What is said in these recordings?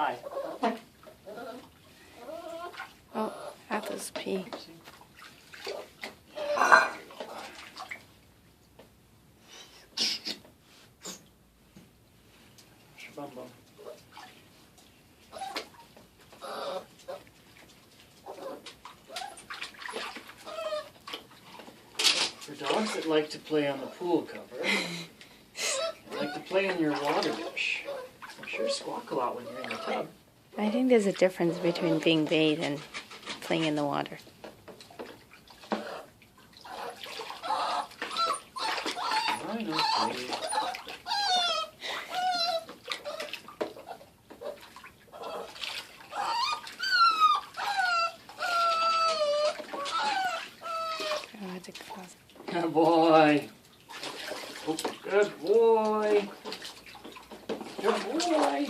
Hi. Oh, Atha's pee. Bum bum. For dogs that like to play on the pool cover, and like to play in your water dish, I'm sure squawk a lot when you're in the tub. I think there's a difference between being bathed and playing in the water. I know, sweetie. Oh, it's a closet. Good boy. Oh, good boy. Good boy.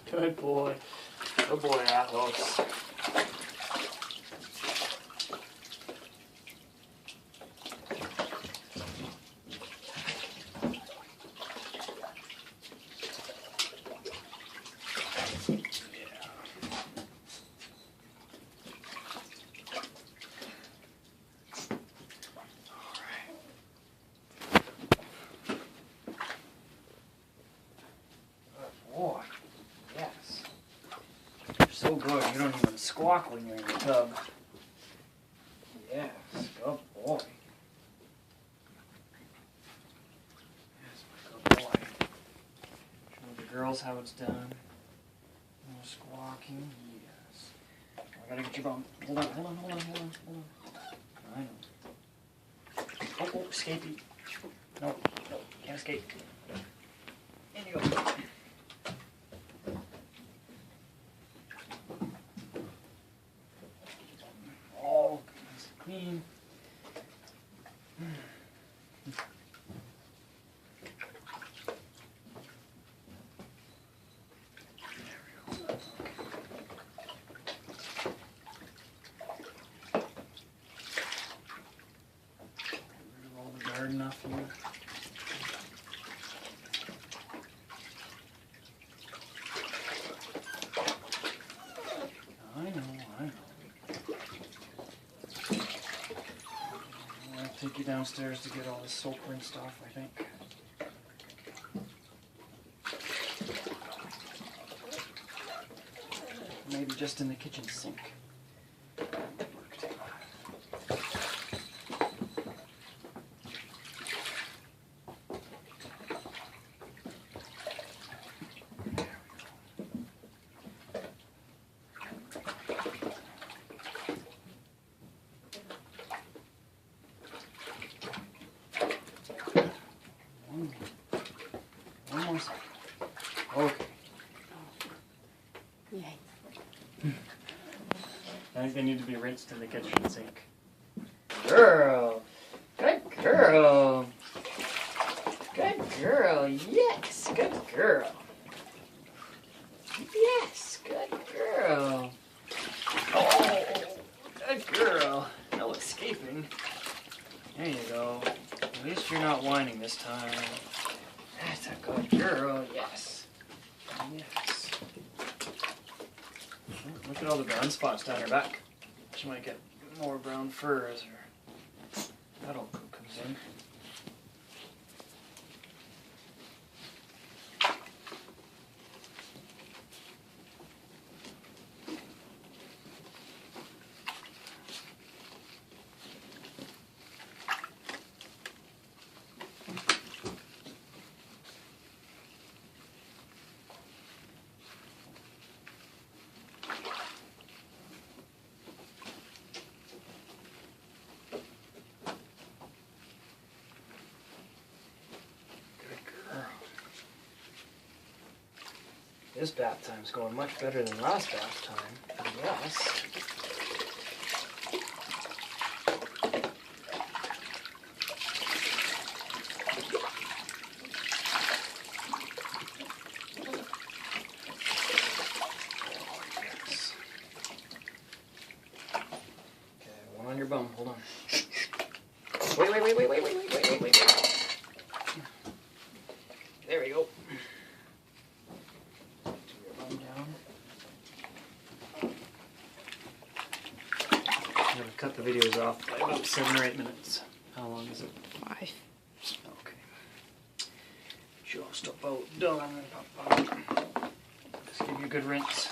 Good boy. Good boy, Athos. Boy, yes. You're so good, you don't even squawk when you're in the tub. Yes, good boy. Yes, my good boy. Show the girls how it's done. No squawking, yes. I gotta get your bum. Hold on. I know. Oh, escapee. No, can't escape. In you go. All nice and clean. All the garden off you. I know. I'll take you downstairs to get all this soap rinsed off, I think. Maybe just in the kitchen sink. One more second. Okay. Yay. I think they need to be rinsed in the kitchen sink. Girl! Good girl! Good girl, yes! Good girl! Yes, good girl! Oh, good girl! No escaping. There you go. At least you're not whining this time. That's a good girl, yes. Yes. Look at all the brown spots down her back. She might get more brown fur as her adult coat comes in. This bath time's going much better than last bath time. Yes. Yes. Okay, one on your bum. Hold on. Wait. There we The video is off by about 7 or 8 minutes. How long is it? 5. Okay. Just about done, Papa. Just give you a good rinse.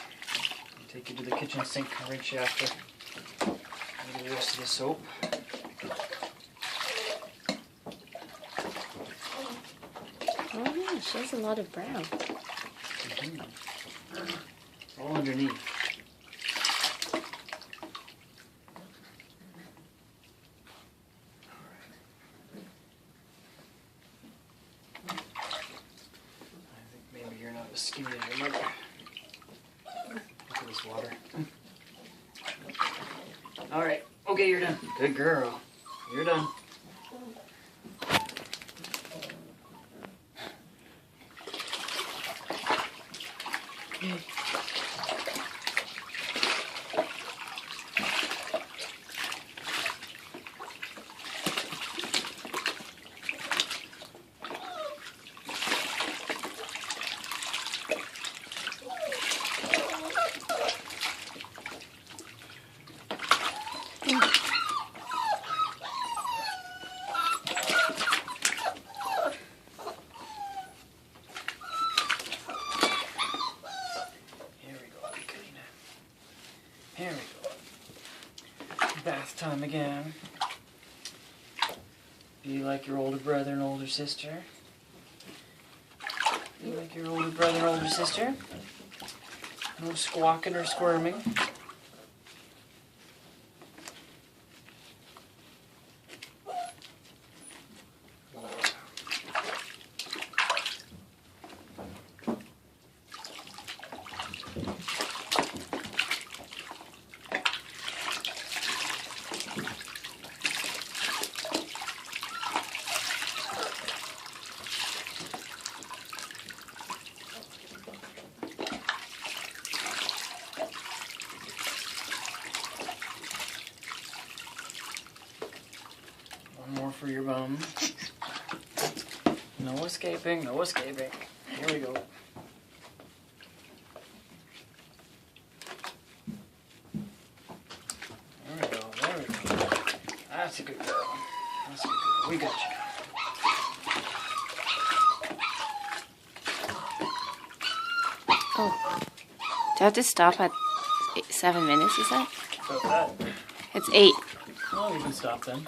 I'll take you to the kitchen sink and rinse you after. Maybe the rest of the soap. Oh yeah, she has a lot of brown. All underneath. I think maybe you're not as skinny as your mother. Look at this water. Alright, okay, you're done. Good girl. You're done. Here we go. Bath time again. Be like your older brother and older sister. Be like your older brother and older sister. No squawking or squirming. More for your bum. No escaping, no escaping. Here we go. There we go, there we go. That's a good girl. That's a good girl. We got you. Oh. Do I have to stop at 7 minutes, you said? About that. It's 8. Well, you can stop then.